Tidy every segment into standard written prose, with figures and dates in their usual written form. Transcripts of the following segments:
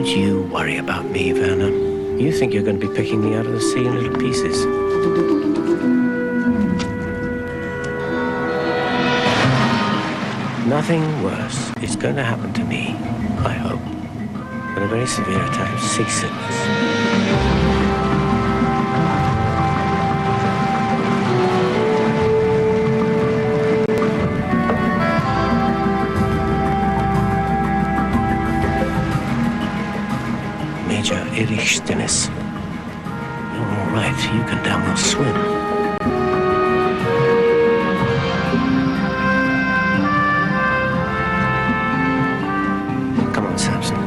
Don't you worry about me, Werner. You think you're going to be picking me out of the sea in little pieces. Nothing worse is going to happen to me, I hope, than a very severe attack of seasickness. Erich Stinnes. You're all right. You can damn well swim. Come on, Samson.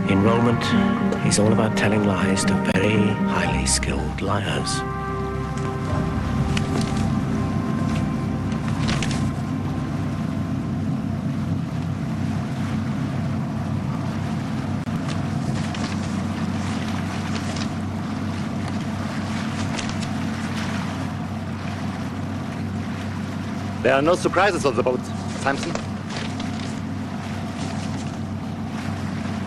Enrollment is all about telling lies to very highly skilled liars. There are no surprises on the boat, Samson.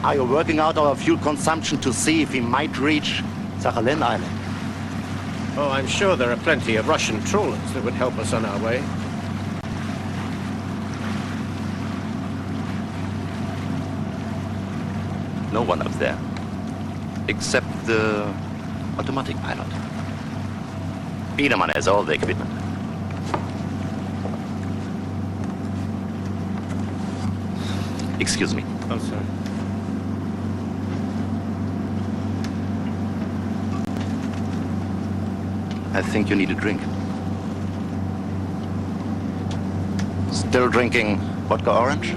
Are you working out our fuel consumption to see if we might reach Sakhalin Island? Oh, I'm sure there are plenty of Russian trawlers that would help us on our way. No one up there, except the automatic pilot. Biedermann has all the equipment. Excuse me. Oh, sorry. I think you need a drink. Still drinking vodka orange?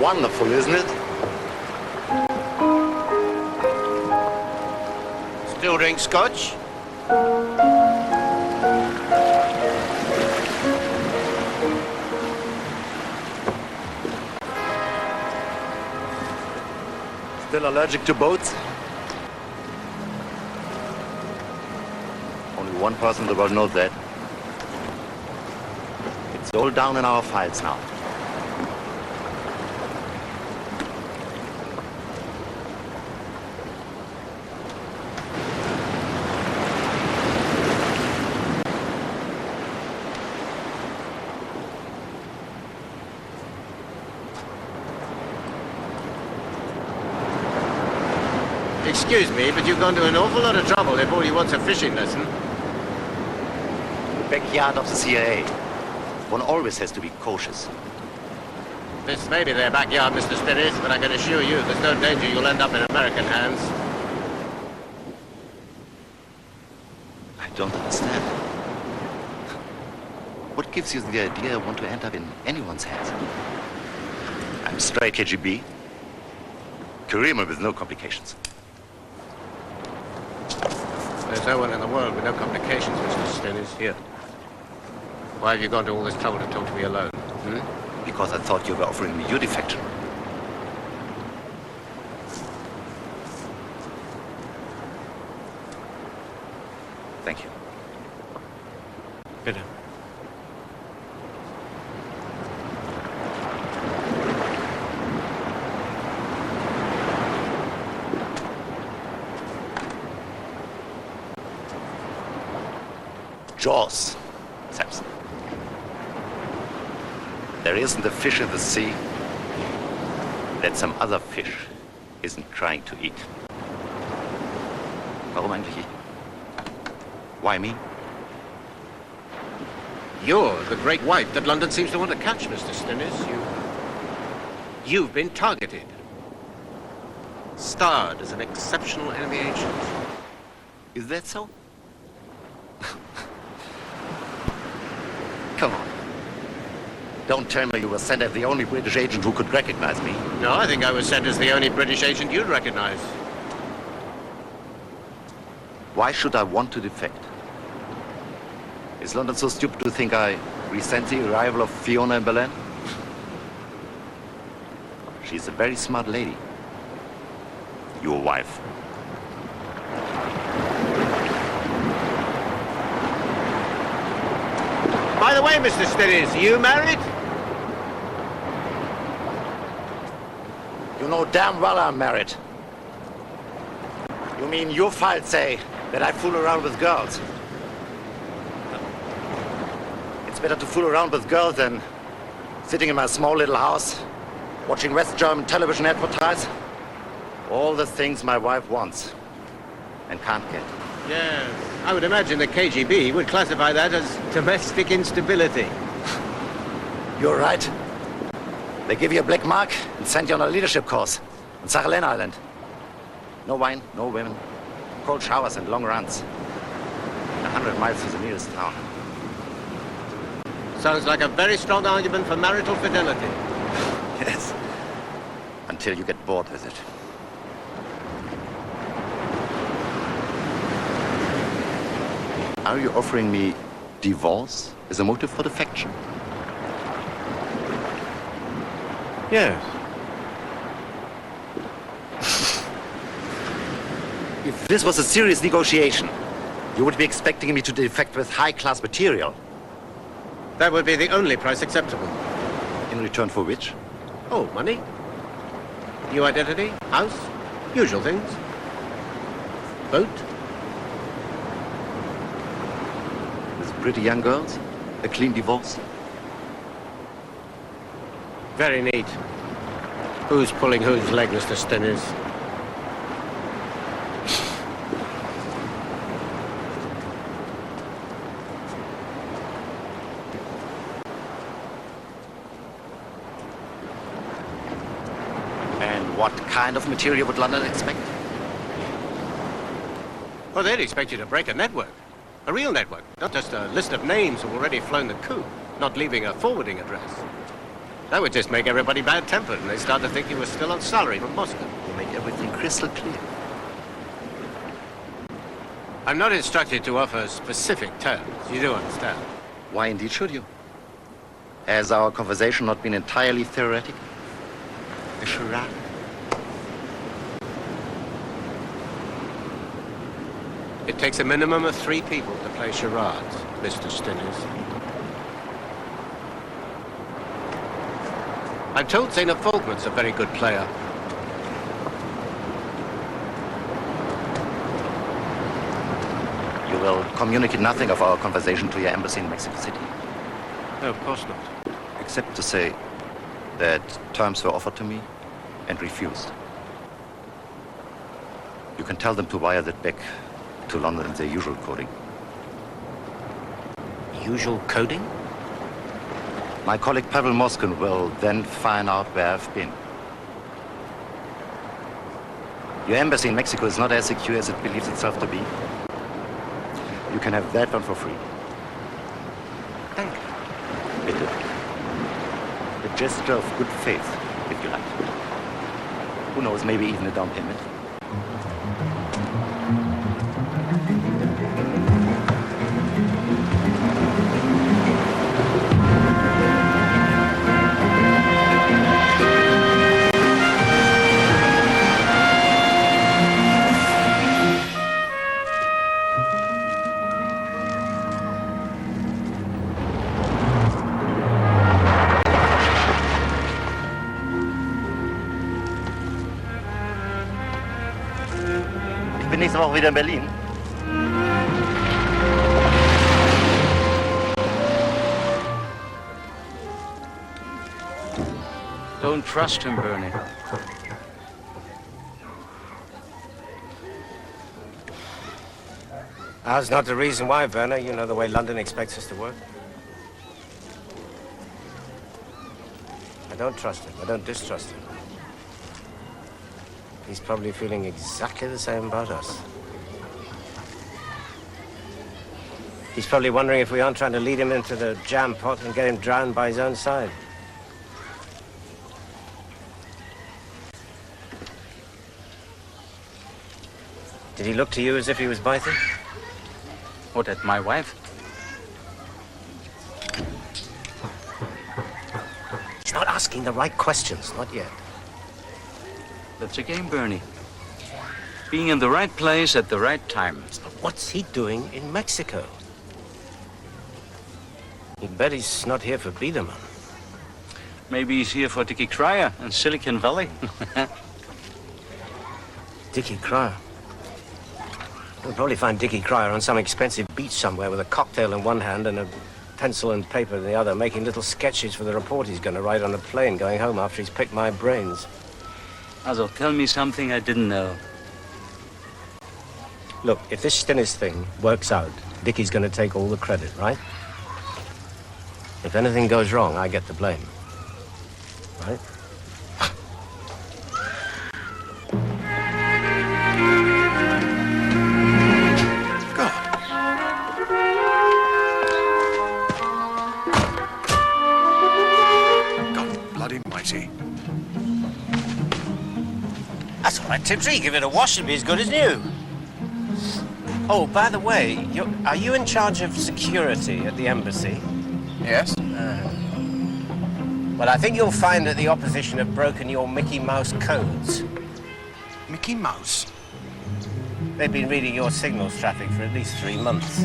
Wonderful, isn't it? Still drink scotch? Still allergic to boats? Only one person in the world knows that. It's all down in our files now. Excuse me, but you've gone to an awful lot of trouble if all you want's a fishing lesson. The backyard of the CIA. One always has to be cautious. This may be their backyard, Mr. Stinnes, but I can assure you there's no danger you'll end up in American hands. I don't understand. What gives you the idea I want to end up in anyone's hands? I'm straight KGB. Careerman with no complications. There's no one in the world with no complications, Mr. Stinnes. Here. Why have you gone to all this trouble to talk to me alone? Because I thought you were offering me your defection. Thank you. Bitte. Jaws, Samson. There isn't a fish in the sea that some other fish isn't trying to eat. Warum eigentlich ich? Why me? You're the great white that London seems to want to catch, Mr. Stinnes. You've been targeted. Starred as an exceptional enemy agent. Is that so? Come on. Don't tell me you were sent as the only British agent who could recognize me. No, I think I was sent as the only British agent you'd recognize. Why should I want to defect? Is London so stupid to think I resent the arrival of Fiona in Berlin? She's a very smart lady. Your wife. the way, Mr. Stinnes, are you married? You know damn well I'm married. You mean your files say that I fool around with girls? It's better to fool around with girls than sitting in my small little house, watching West German television advertise. All the things my wife wants and can't get. Yes. I would imagine the KGB would classify that as domestic instability. You're right. They give you a black mark and send you on a leadership course on Sakhalin Island. No wine, no women, cold showers and long runs. 100 miles to the nearest town. Sounds like a very strong argument for marital fidelity. Yes. Until you get bored with it. Are you offering me divorce as a motive for defection? Yes. If this was a serious negotiation, you would be expecting me to defect with high-class material. That would be the only price acceptable. In return for which? Oh, money? New identity? House? Usual things. Boat? With pretty young girls? A clean divorce? Very neat. Who's pulling whose leg, Mr. Stinnes? And what kind of material would London expect? Well, they'd expect you to break a network. A real network, not just a list of names who've already flown the coup, not leaving a forwarding address. That would just make everybody bad-tempered, and they'd start to think you were still on salary from Moscow. You make everything crystal clear. I'm not instructed to offer specific terms. You do understand. Why indeed should you? Has our conversation not been entirely theoretical? A charade? It takes a minimum of 3 people to play charades, Mr. Stinnes. I'm told Zena Faulkner's a very good player. You will communicate nothing of our conversation to your embassy in Mexico City? No, of course not. Except to say that terms were offered to me and refused. You can tell them to wire that back to London in their usual coding. Usual coding? My colleague Pavel Moskvin will then find out where I've been. Your embassy in Mexico is not as secure as it believes itself to be. You can have that one for free. Thank you. Bitte. A gesture of good faith, if you like. Who knows, maybe even a down payment. Ich bin nächste Woche wieder in Berlin. Don't trust him, Bernie. That's not the reason why, Werner. You know the way London expects us to work. I don't trust him. I don't distrust him. He's probably feeling exactly the same about us. He's probably wondering if we aren't trying to lead him into the jam pot and get him drowned by his own side. Did he look to you as if he was biting? What, at my wife? He's not asking the right questions, not yet. That's a game, Bernie. Being in the right place at the right time. But what's he doing in Mexico? You bet he's not here for Biederman. Maybe he's here for Dickie Cryer in Silicon Valley. Dickie Cryer. We'll probably find Dickie Cryer on some expensive beach somewhere with a cocktail in one hand and a pencil and paper in the other, making little sketches for the report he's going to write on a plane going home after he's picked my brains. Also, tell me something I didn't know. Look, if this Stinnes thing works out, Dickie's going to take all the credit, right? If anything goes wrong, I get the blame. Right? God bloody mighty. That's all right, Tipsy. Give it a wash, it'll be as good as new. Oh, by the way, are you in charge of security at the embassy? Yes? Well, I think you'll find that the opposition have broken your Mickey Mouse codes. Mickey Mouse? They've been reading your signals traffic for at least 3 months.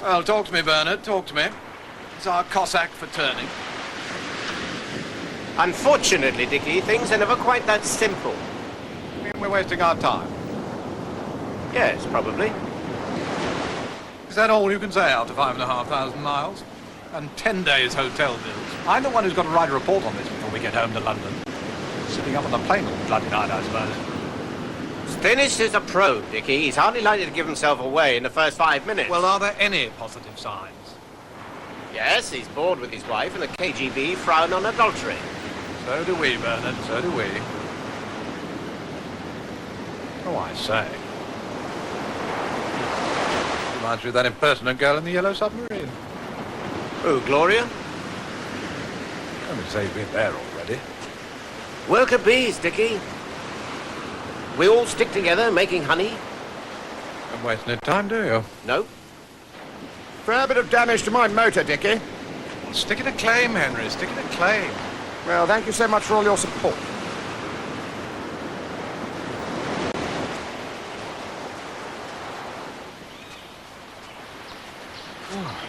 Well, talk to me, Bernard, talk to me. It's our Cossack for turning. Unfortunately, Dickie, things are never quite that simple. I mean, we're wasting our time. Yes, probably. Is that all you can say after 5,500 miles? And 10 days hotel bills. I'm the one who's got to write a report on this before we get home to London. Sitting up on the plane all bloody night, I suppose. Stinnes is a pro, Dickie. He's hardly likely to give himself away in the first 5 minutes. Well, are there any positive signs? Yes, he's bored with his wife, and the KGB frown on adultery. So do we, Bernard, so do we. Oh, I say. Reminds me of that impertinent girl in the Yellow Submarine. Who, Gloria? Let me say you've been there already. Worker bees, Dickie. We all stick together, making honey. Don't waste any time, do you? No. Fair bit of damage to my motor, Dickie. Stick it a claim, Henry, stick it a claim. Well, thank you so much for all your support.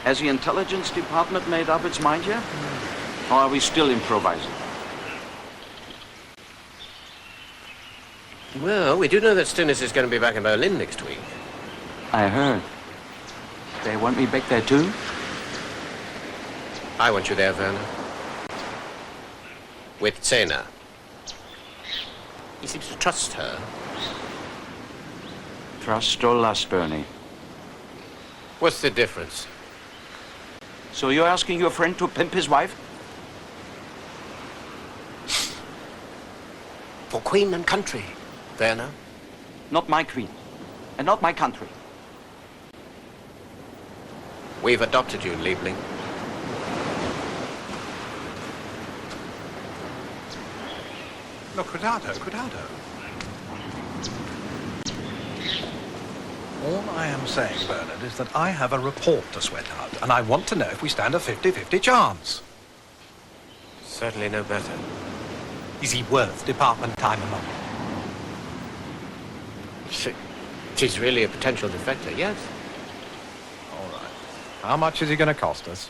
Has the intelligence department made up its mind yet? Or are we still improvising? Well, we do know that Stinnes is going to be back in Berlin next week. I heard. They want me back there too? I want you there, Werner. With Zena. He seems to trust her. Trust or lust, Bernie? What's the difference? So you're asking your friend to pimp his wife? For Queen and country, Werner. Not my queen. And not my country. We've adopted you, Liebling. Look, cuidado. All I am saying, Bernard, is that I have a report to sweat out, and I want to know if we stand a 50-50 chance. Certainly no better. Is he worth department time and money? She's really a potential defector, yes. All right. How much is he going to cost us?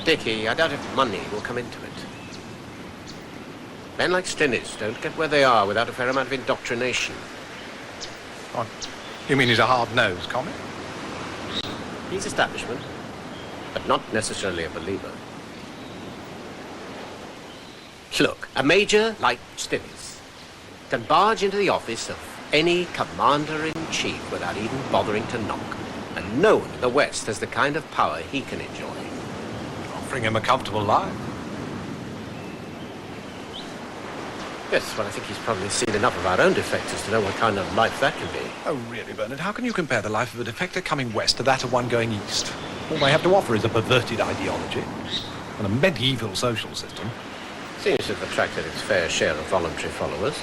Dickie, I doubt if money will come into it. Men like Stinnes don't get where they are without a fair amount of indoctrination. Oh, you mean he's a hard-nosed comic? He's establishment, but not necessarily a believer. Look, a major like Stinnes can barge into the office of any commander-in-chief without even bothering to knock. And no one in the West has the kind of power he can enjoy. Offering him a comfortable life. Yes, well, I think he's probably seen enough of our own defectors to know what kind of life that can be. Oh, really, Bernard? How can you compare the life of a defector coming west to that of one going east? All they have to offer is a perverted ideology and a medieval social system. Seems to have attracted its fair share of voluntary followers.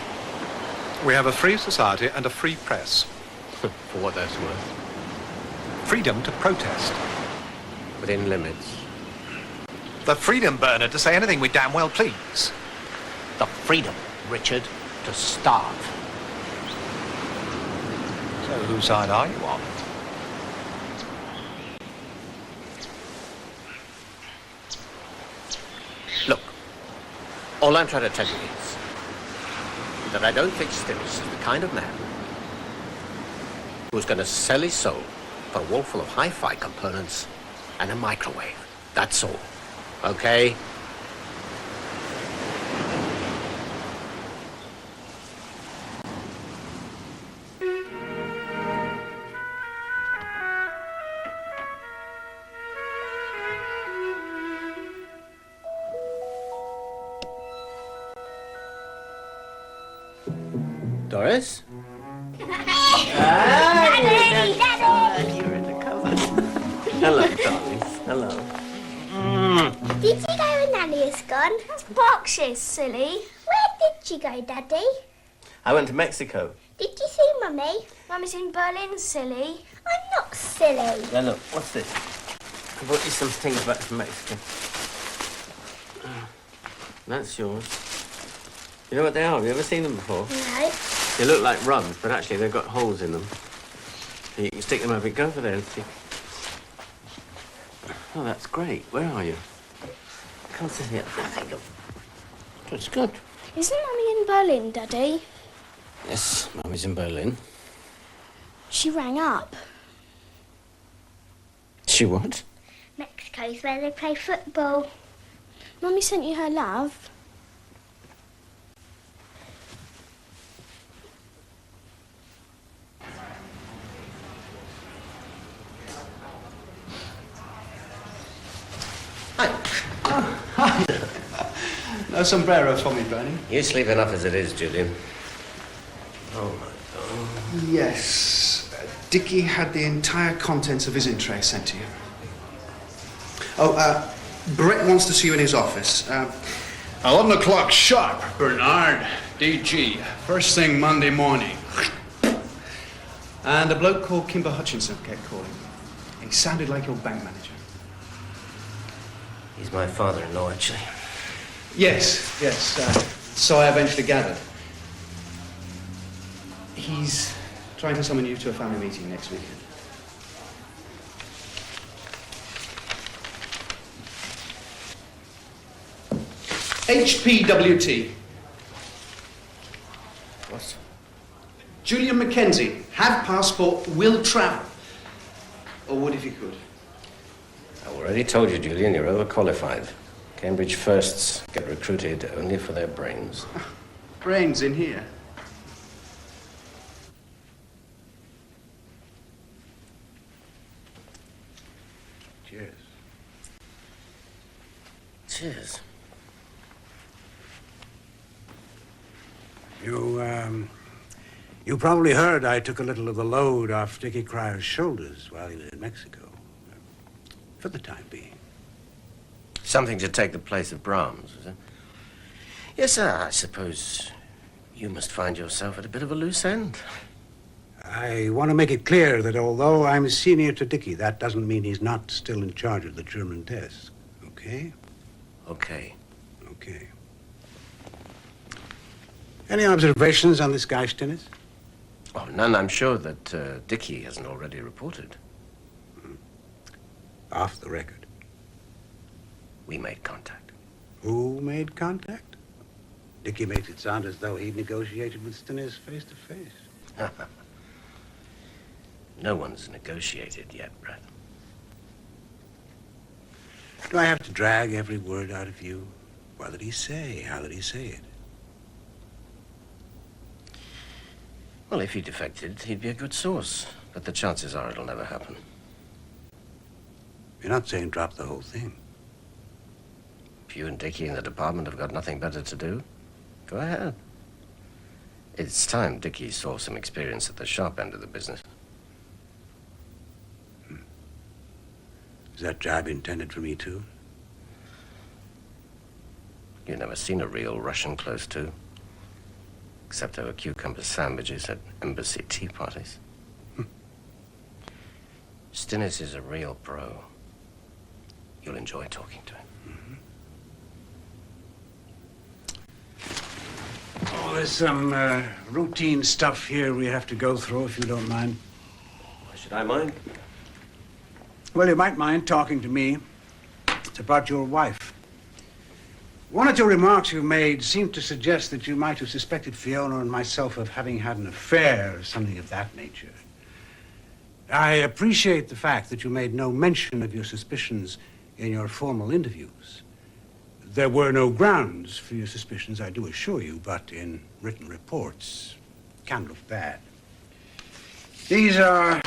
We have a free society and a free press. For what that's worth. Freedom to protest. Within limits. The freedom, Bernard, to say anything we damn well please. The freedom, Richard, to starve. So whose side are you on? Look, all I'm trying to tell you is that I don't think Stinnes is the kind of man who's going to sell his soul for a wall full of hi-fi components and a microwave. That's all. Okay? Doris? Daddy! Daddy! You're in the cupboard. Hello, darling. Hello. Did you go when Nanny is gone? That's boxes, silly. Where did you go, Daddy? I went to Mexico. Did you see Mummy? Mummy's in Berlin, silly. I'm not silly. Now look, what's this? I brought you some things back from Mexico. That's yours. You know what they are? Have you ever seen them before? No. They look like rugs, but actually they've got holes in them. And you can stick them over. Go over there and see. Oh, that's great. Where are you? Come sit here. It's good. Isn't Mummy in Berlin, Daddy? Yes, Mummy's in Berlin. She rang up. She what? Mexico's where they play football. Mummy sent you her love. No sombrero for me, Bernie. You sleep enough as it is, Julian. Oh, my God. Yes. Dickie had the entire contents of his in tray sent to you. Oh, Brett wants to see you in his office. 11 o'clock sharp, Bernard. DG. First thing Monday morning. And a bloke called Kimber Hutchinson kept calling. He sounded like your bank manager. He's my father-in-law, actually. Yes. So I eventually gathered. He's trying to summon you to a family meeting next weekend. HPWT. What? Julian Mackenzie. Have passport, will travel. Or would if you could. I already told you, Julian, you're overqualified. Cambridge firsts get recruited only for their brains. Brains in here. Cheers. Cheers. You probably heard I took a little of the load off Dickie Cryer's shoulders while he was in Mexico. For the time being. Something to take the place of Brahms, is it? Yes, sir. I suppose you must find yourself at a bit of a loose end. I want to make it clear that although I'm senior to Dickie, that doesn't mean he's not still in charge of the German desk. Okay? Okay. Okay. Any observations on this guy, Stinnes? Oh, none. I'm sure that Dickie hasn't already reported. Off the record. We made contact. Who made contact? Dickie makes it sound as though he'd negotiated with Stinnes face to face. No one's negotiated yet, Brett. Do I have to drag every word out of you? What did he say? How did he say it? Well, if he defected, he'd be a good source. But the chances are it'll never happen. You're not saying drop the whole thing. If you and Dickie in the department have got nothing better to do, go ahead. It's time Dickie saw some experience at the sharp end of the business. Is that job intended for me, too? You've never seen a real Russian close to. Except over cucumber sandwiches at embassy tea parties. Stinnes is a real pro. You'll enjoy talking to him. Oh, there's some routine stuff here we have to go through, if you don't mind. Why should I mind? Well, you might mind talking to me. It's about your wife. One or two remarks you made seemed to suggest that you might have suspected Fiona and myself of having had an affair or something of that nature. I appreciate the fact that you made no mention of your suspicions in your formal interviews. There were no grounds for your suspicions, I do assure you, but in written reports, can look bad. These are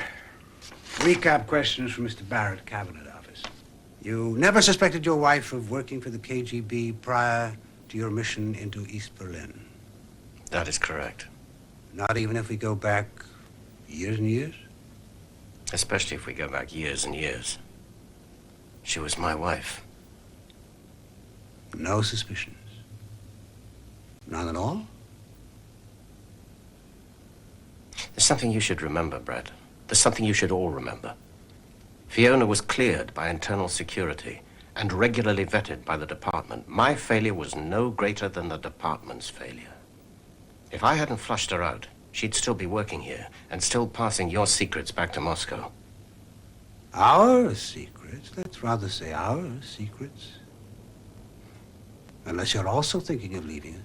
recap questions from Mr. Barrett, Cabinet Office. You never suspected your wife of working for the KGB prior to your mission into East Berlin? That is correct. Not even if we go back years and years? Especially if we go back years and years. She was my wife. No suspicions? None at all? There's something you should remember, Brad. There's something you should all remember. Fiona was cleared by internal security and regularly vetted by the department. My failure was no greater than the department's failure. If I hadn't flushed her out, she'd still be working here and still passing your secrets back to Moscow. Our secrets? Let's rather say our secrets. Unless you're also thinking of leaving us.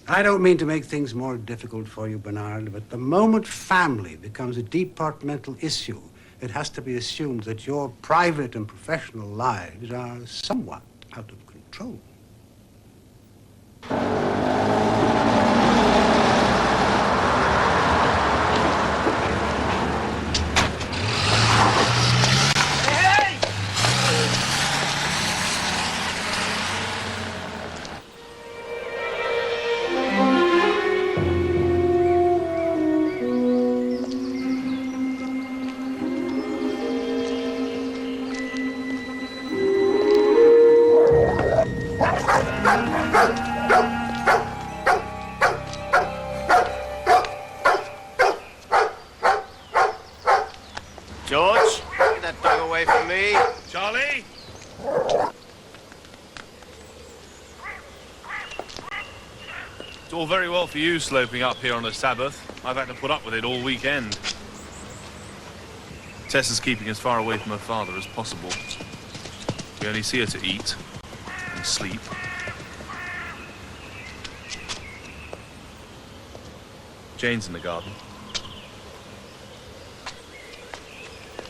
I don't mean to make things more difficult for you, Bernard, but the moment family becomes a departmental issue, it has to be assumed that your private and professional lives are somewhat out of control. George, get that dog away from me. Charlie? It's all very well for you sloping up here on a Sabbath. I've had to put up with it all weekend. Tessa's keeping as far away from her father as possible. We only see her to eat and sleep. Jane's in the garden.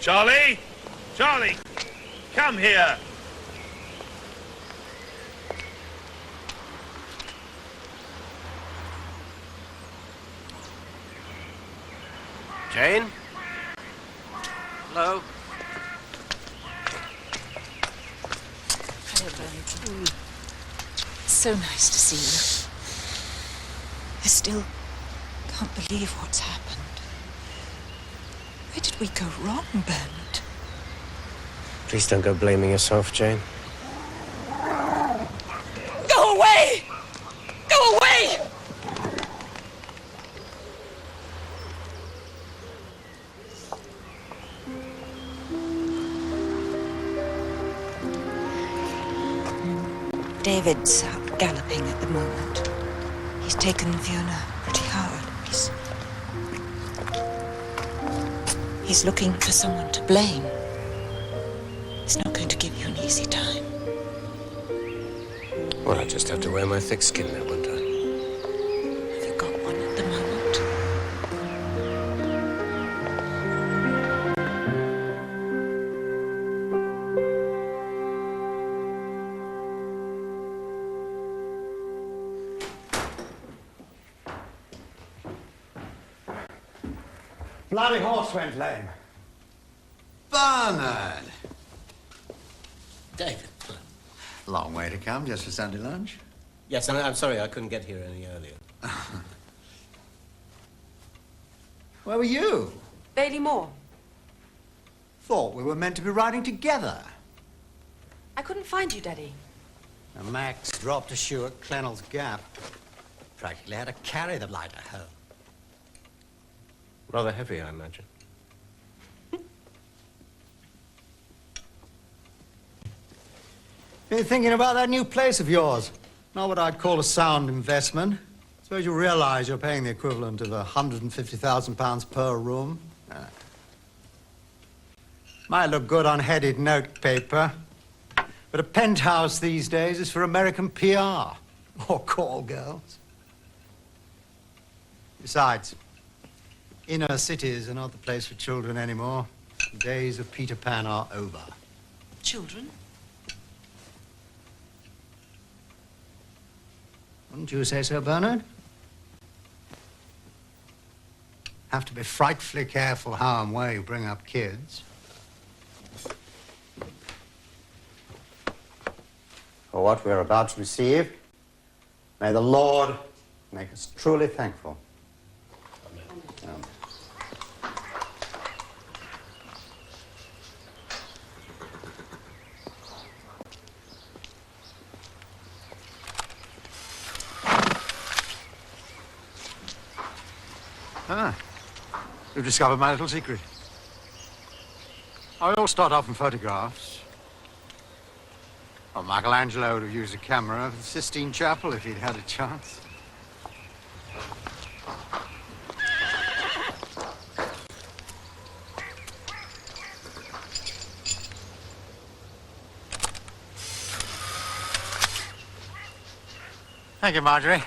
Charlie! Charlie! Come here! Jane? Hello? Hello, Bernard. So nice to see you. I still can't believe what's happened. Where did we go wrong, Bernard? Please don't go blaming yourself, Jane. Go away! Go away! David's out galloping at the moment. He's taken Fiona pretty hard. He's looking for someone to blame. He's not going to give you an easy time. Well, I just have to wear my thick skin there, won't I? Have you got one at the moment? Bloody horse went lame. Bernard! David. Long way to come just for Sunday lunch. Yes, I'm sorry I couldn't get here any earlier. Where were you? Bailey Moore. Thought we were meant to be riding together. I couldn't find you, Daddy. Now, Max dropped a shoe at Clennell's Gap. Practically had to carry the lighter home. Rather heavy, I imagine. Been thinking about that new place of yours. Not what I'd call a sound investment. Suppose you realize you're paying the equivalent of £150,000 per room. Might look good on headed note paper, but a penthouse these days is for American PR or call girls. Besides, inner cities are not the place for children anymore. The days of Peter Pan are over. Children? Wouldn't you say so, Bernard? Have to be frightfully careful how and where you bring up kids. For what we're about to receive, may the Lord make us truly thankful. Amen. Ah, you've discovered my little secret. I all start off in photographs. Well, Michelangelo would have used a camera for the Sistine Chapel if he'd had a chance. Thank you, Marjorie.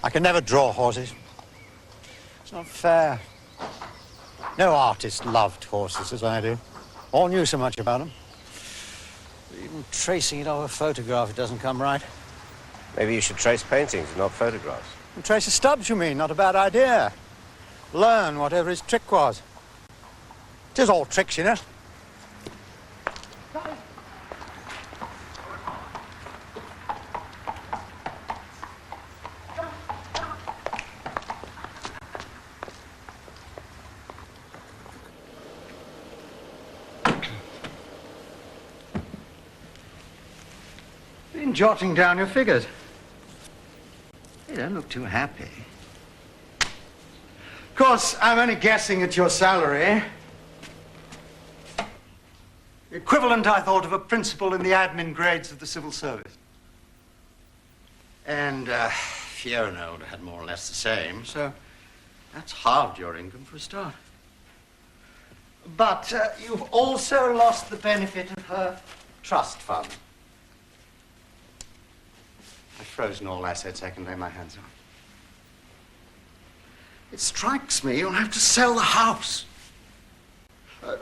I can never draw horses. It's not fair. No artist loved horses as I do, or knew so much about them. Even tracing it off a photograph, it doesn't come right. Maybe you should trace paintings, not photographs. And trace the stubs, you mean? Not a bad idea. Learn whatever his trick was. It is all tricks, you know. Been jotting down your figures. You don't look too happy. Of course, I'm only guessing at your salary. Equivalent, I thought, of a principal in the admin grades of the civil service. And Fiona would have had more or less the same, so that's halved your income for a start. But you've also lost the benefit of her trust fund. I've frozen all assets I can lay my hands on. It strikes me you'll have to sell the house.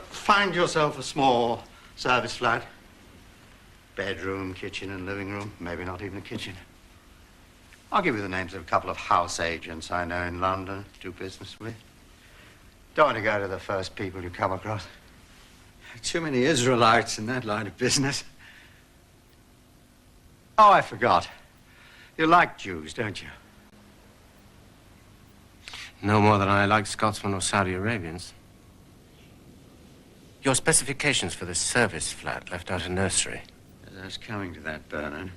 Find yourself a small service flat. Bedroom, kitchen and living room. Maybe not even a kitchen. I'll give you the names of a couple of house agents I know in London do business with. Don't want to go to the first people you come across. Too many Israelites in that line of business. Oh, I forgot. You like Jews, don't you? No more than I like Scotsmen or Saudi Arabians. Your specifications for the service flat left out a nursery. As I was coming to that, Bernard.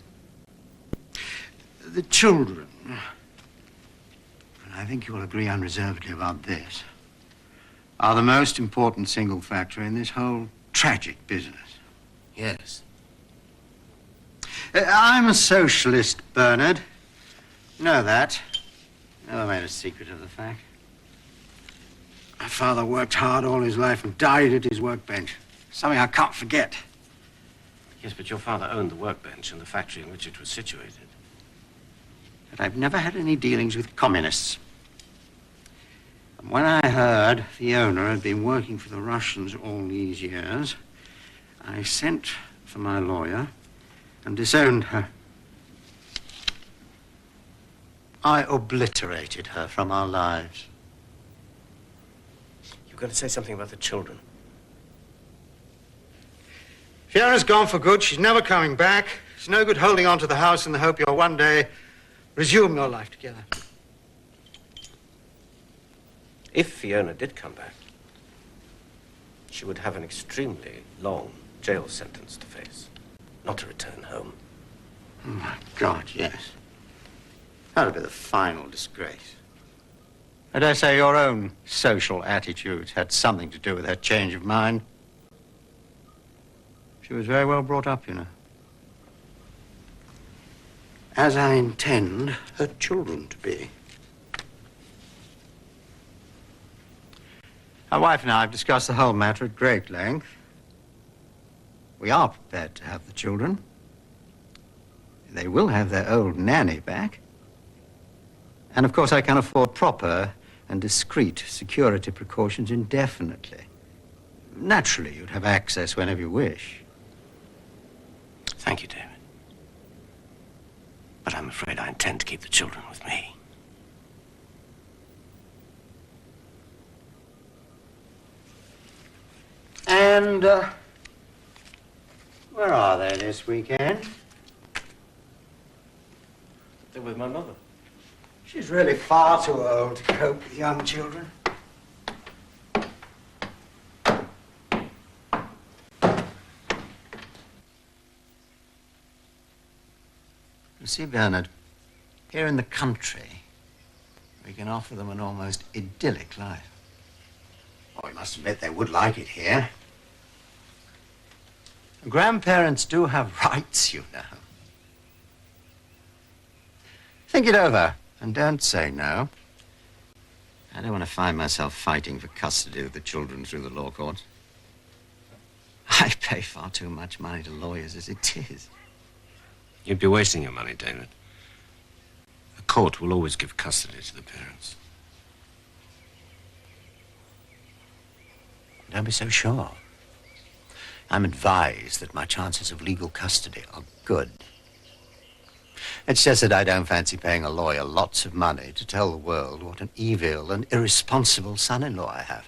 The children, and I think you'll agree unreservedly about this, are the most important single factor in this whole tragic business. Yes. I'm a socialist, Bernard. You know that. Never made a secret of the fact. My father worked hard all his life and died at his workbench. Something I can't forget. Yes, but your father owned the workbench and the factory in which it was situated. But I've never had any dealings with communists. And when I heard Fiona had been working for the Russians all these years, I sent for my lawyer and disowned her. I obliterated her from our lives. You're going to say something about the children. Fiona's gone for good. She's never coming back. It's no good holding on to the house in the hope you'll one day resume your life together. If Fiona did come back, she would have an extremely long jail sentence to face, not to return home. Oh, my God, yes. That'll be the final disgrace. I dare say your own social attitudes had something to do with her change of mind. She was very well brought up, you know. As I intend her children to be. My wife and I have discussed the whole matter at great length. We are prepared to have the children. They will have their old nanny back. And of course I can afford proper and discreet security precautions indefinitely. Naturally, you'd have access whenever you wish. Thank you, David. But I'm afraid I intend to keep the children with me. And, where are they this weekend? They're with my mother. She's really far too old to cope with young children. You see, Bernard, here in the country, we can offer them an almost idyllic life. Oh, I must admit they would like it here. Grandparents do have rights, you know. Think it over, and don't say no. I don't want to find myself fighting for custody of the children through the law courts. I pay far too much money to lawyers as it is. You'd be wasting your money, David. The court will always give custody to the parents. Don't be so sure. I'm advised that my chances of legal custody are good. It's just that I don't fancy paying a lawyer lots of money to tell the world what an evil and irresponsible son-in-law I have.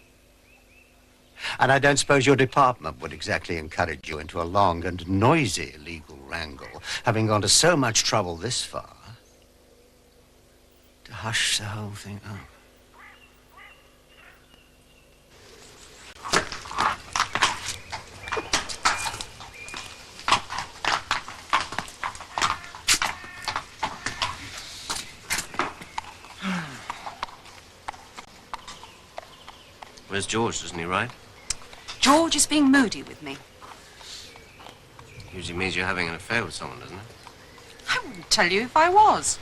And I don't suppose your department would exactly encourage you into a long and noisy legal wrangle, having gone to so much trouble this far, to hush the whole thing up. Where's George? Doesn't he write? George is being moody with me. Usually means you're having an affair with someone, doesn't it? I wouldn't tell you if I was.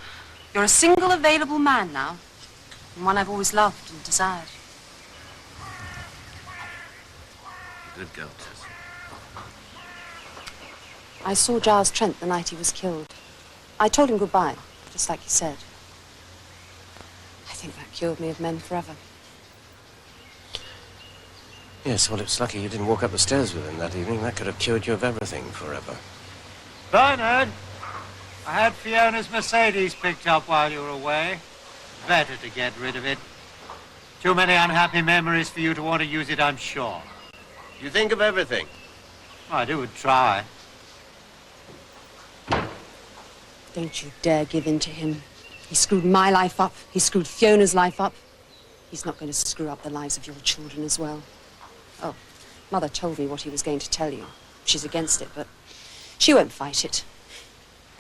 You're a single available man now, and one I've always loved and desired. You're a good girl, Tess. I saw Giles Trent the night he was killed. I told him goodbye, just like you said. I think that cured me of men forever. Yes, well, it's lucky you didn't walk up the stairs with him that evening. That could have cured you of everything forever. Bernard, I had Fiona's Mercedes picked up while you were away. Better to get rid of it. Too many unhappy memories for you to want to use it, I'm sure. You think of everything. I do try. Don't you dare give in to him. He screwed my life up. He screwed Fiona's life up. He's not going to screw up the lives of your children as well. Oh, Mother told me what he was going to tell you. She's against it, but she won't fight it.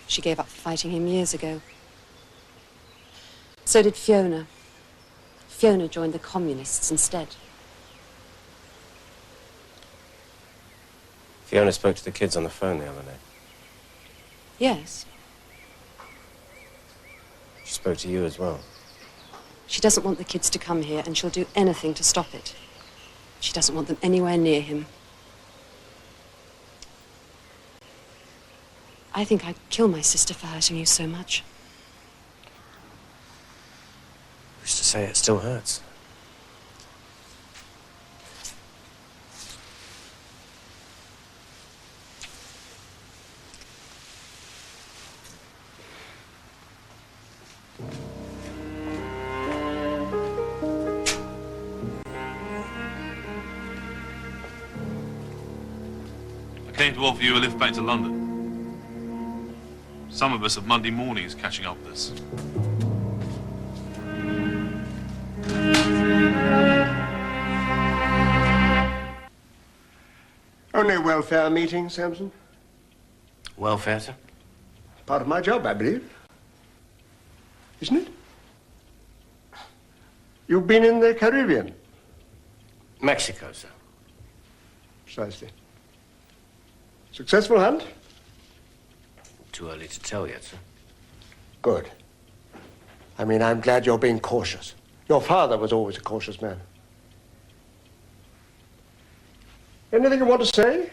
She gave up fighting him years ago. So did Fiona. Fiona joined the communists instead. Fiona spoke to the kids on the phone the other day. Yes. She spoke to you as well. She doesn't want the kids to come here, and she'll do anything to stop it. She doesn't want them anywhere near him. I think I'd kill my sister for hurting you so much. Who's to say it still hurts? Came to offer you a lift back to London. Some of us have Monday mornings catching up with us. Only a welfare meeting, Samson. Welfare, sir? Part of my job, I believe. Isn't it? You've been in the Caribbean. Mexico, sir. Precisely. Successful hunt? Too early to tell yet, sir. Good. I mean, I'm glad you're being cautious. Your father was always a cautious man. Anything you want to say?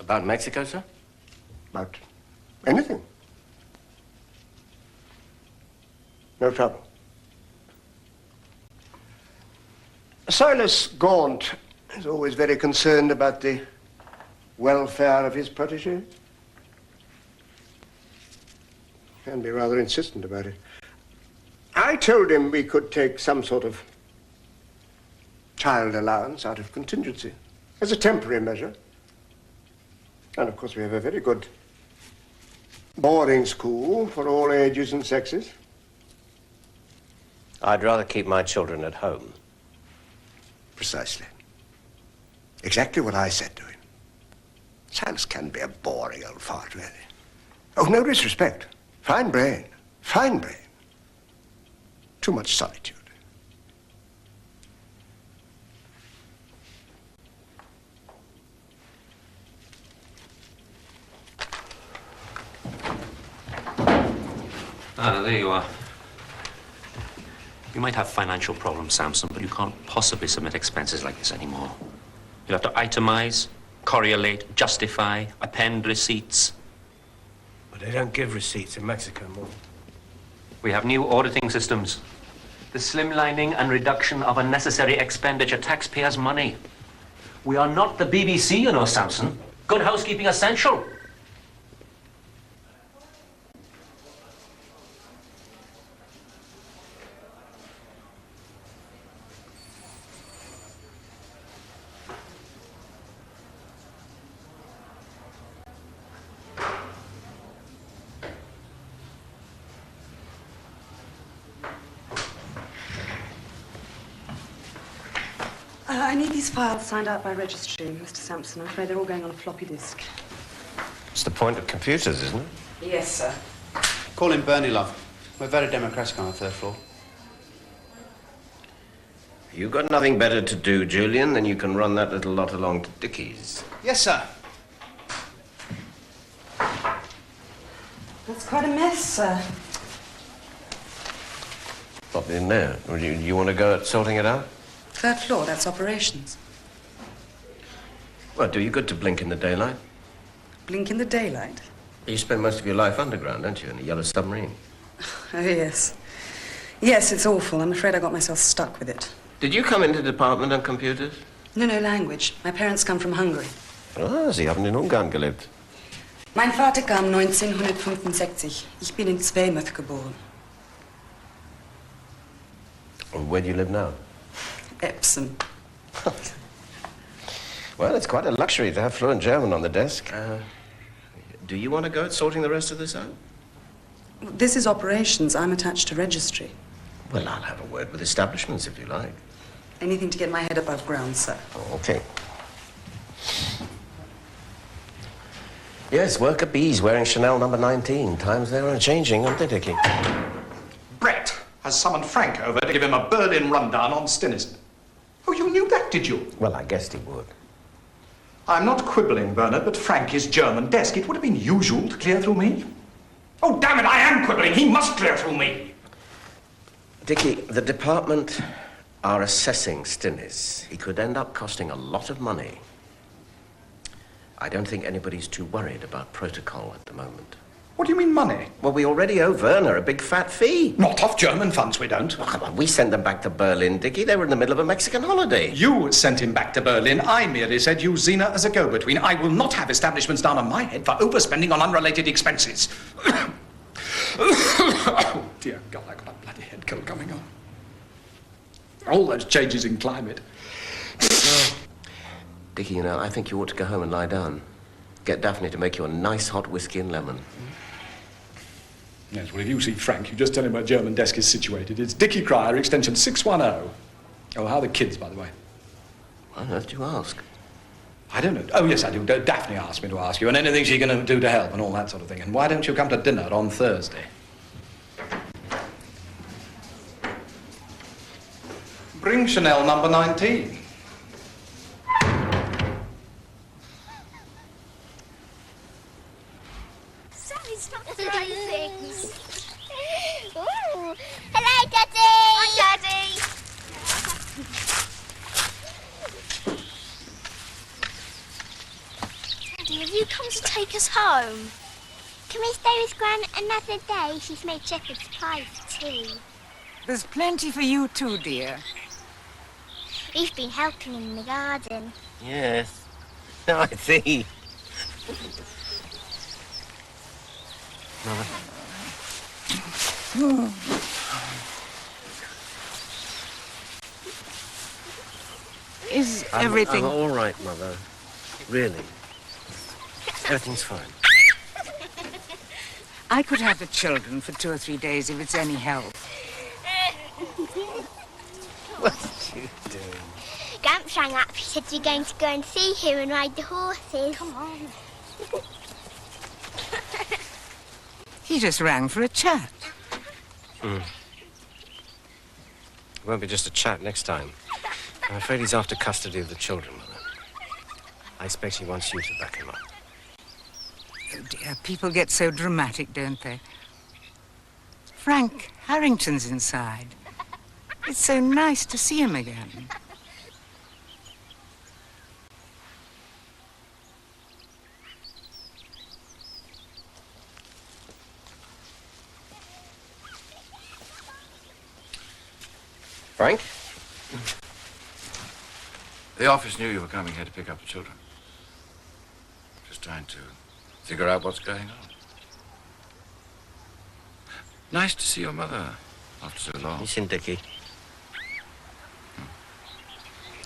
About Mexico, sir? About anything. No trouble. Silas Gaunt is always very concerned about the welfare of his protege. Can be rather insistent about it. I told him we could take some sort of child allowance out of contingency as a temporary measure. And of course we have a very good boarding school for all ages and sexes. I'd rather keep my children at home. Precisely. Exactly what I said to him. Silas can be a boring old fart, really. Oh, no disrespect. Fine brain. Fine brain. Too much solitude. Ah, there you are. You might have financial problems, Samson, but you can't possibly submit expenses like this anymore. You'll have to itemize, correlate, justify, append receipts. But they don't give receipts in Mexico, Mom. We have new auditing systems. The slimlining and reduction of unnecessary expenditure, taxpayers' money. We are not the BBC, you know, Samson. Good housekeeping essential. I need these files signed out by registry, Mr. Samson. I'm afraid they're all going on a floppy disk. It's the point of computers, isn't it? Yes, sir. Call him Bernie, love. We're very democratic on the third floor. You've got nothing better to do, Julian, than you can run that little lot along to Dickie's. Yes, sir. That's quite a mess, sir. What in there? You want to go at sorting it out? Third floor, that's operations. Well, do you good to blink in the daylight? Blink in the daylight? You spend most of your life underground, don't you, in a yellow submarine? Oh, yes. Yes, it's awful. I'm afraid I got myself stuck with it. Did you come into the department on computers? No, language. My parents come from Hungary. Ah, Sie haben in Ungarn gelebt. Mein Vater kam 1965. Ich bin in Weymouth geboren. And where do you live now? Epsom. Well, it's quite a luxury to have fluent German on the desk. Do you want to go at sorting the rest of this out? This is operations. I'm attached to registry. Well, I'll have a word with establishments if you like. Anything to get my head above ground, sir. Oh, okay. Yes, worker bees wearing Chanel number 19. Times they are changing, aren't they, Dickie? Brett has summoned Frank over to give him a Berlin rundown on Stinnes. Oh, you knew that, did you? Well, I guessed he would. I'm not quibbling, Bernard, but Frank is German desk. It would have been usual to clear through me. Oh, damn it, I am quibbling. He must clear through me. Dickie, the department are assessing Stinnes. He could end up costing a lot of money. I don't think anybody's too worried about protocol at the moment. What do you mean, money? Well, we already owe Werner a big fat fee. Not off German funds, we don't. Oh, come on, we sent them back to Berlin, Dickie. They were in the middle of a Mexican holiday. You sent him back to Berlin. I merely said use Zena as a go-between. I will not have establishments down on my head for overspending on unrelated expenses. Oh, dear God, I've got a bloody head cold coming on. All those changes in climate. Dickie, you know, I think you ought to go home and lie down. Get Daphne to make you a nice hot whiskey and lemon. Yes, well, if you see Frank, you just tell him where German desk is situated. It's Dickie Cryer, extension 610. Oh, how are the kids, by the way? Why on earth do you ask? I don't know. Oh, yes, I do. Daphne asked me to ask you, and anything she's going to do to help and all that sort of thing. And why don't you come to dinner on Thursday? Bring Chanel number 19. Sammy's not throwing things. Ooh. Hello, Daddy. Hi, Daddy. Daddy, have you come to take us home? Can we stay with Gran another day? She's made shepherd's pie for tea. There's plenty for you too, dear. We've been helping in the garden. Yes. Now I see. Mother. Is everything... I'm all right, Mother. Really. Everything's fine. I could have the children for 2 or 3 days if it's any help. What's you doing? Gramps rang up. He said you're going to go and see him and ride the horses. Come on. He just rang for a chat. It won't be just a chat next time. I'm afraid he's after custody of the children, Mother. I expect he wants you to back him up. Oh dear, people get so dramatic, don't they? Frank Harrington's inside. It's so nice to see him again. Frank? The office knew you were coming here to pick up the children. Just trying to figure out what's going on. Nice to see your mother after so long. You seen Dickie?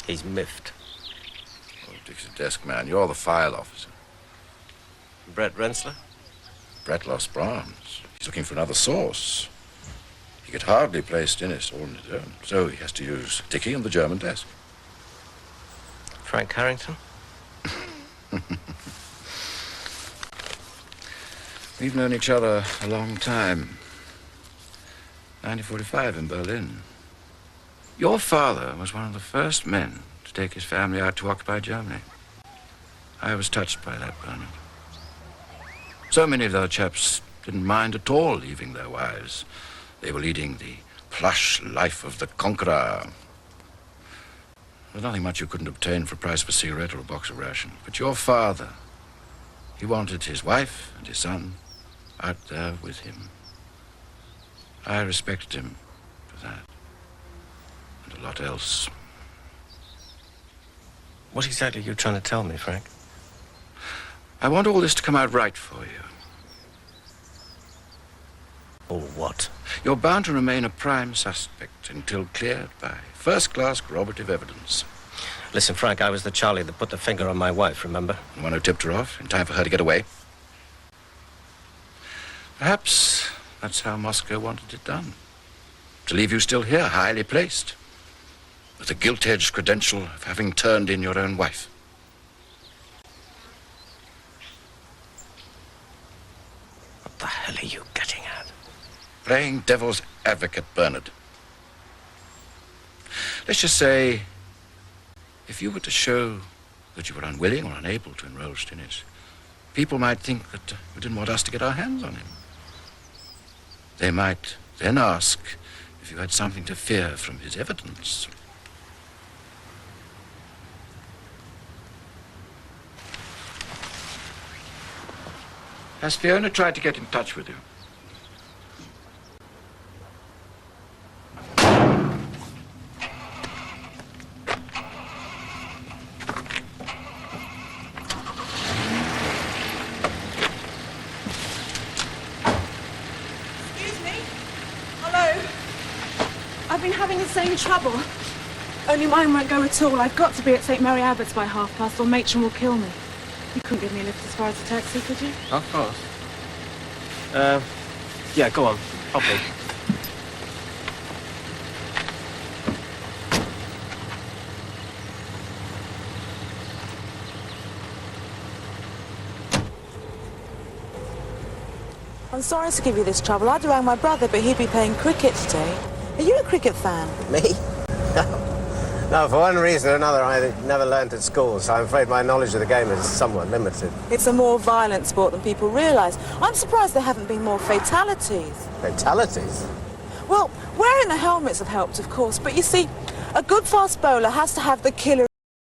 He's miffed. Oh, Dick's a desk man. You're the file officer. Brett Rensler? Brett lost Brahms. He's looking for another source. He could hardly play Stinnes all on his own, so he has to use Dickie and the German desk. Frank Harrington? We've known each other a long time. 1945 in Berlin. Your father was one of the first men to take his family out to occupy Germany. I was touched by that, Bernard. So many of those chaps didn't mind at all leaving their wives. They were leading the plush life of the conqueror. There's nothing much you couldn't obtain for a price of a cigarette or a box of rations. But your father, he wanted his wife and his son out there with him. I respected him for that. And a lot else. What exactly are you trying to tell me, Frank? I want all this to come out right for you. Or what? You're bound to remain a prime suspect until cleared by first-class corroborative evidence. Listen, Frank, I was the Charlie that put the finger on my wife, remember? The one who tipped her off in time for her to get away. Perhaps that's how Moscow wanted it done. To leave you still here, highly placed, with the gilt-edged credential of having turned in your own wife. What the hell are you getting at? Playing devil's advocate, Bernard. Let's just say, if you were to show that you were unwilling or unable to enroll Stinnes, people might think that you didn't want us to get our hands on him. They might then ask if you had something to fear from his evidence. Has Fiona tried to get in touch with you? I've been having the same trouble. Only mine won't go at all. I've got to be at St. Mary Abbott's by past, or Matron will kill me. You couldn't give me a lift as far as the taxi, could you? Of course. Yeah, go on. Hop in. I'm sorry to give you this trouble. I'd rang my brother, but he'd be playing cricket today. Are you a cricket fan? Me? No, for one reason or another, I never learnt at school, so I'm afraid my knowledge of the game is somewhat limited. It's a more violent sport than people realise. I'm surprised there haven't been more fatalities. Fatalities? Well, wearing the helmets have helped, of course, but you see, a good fast bowler has to have the killer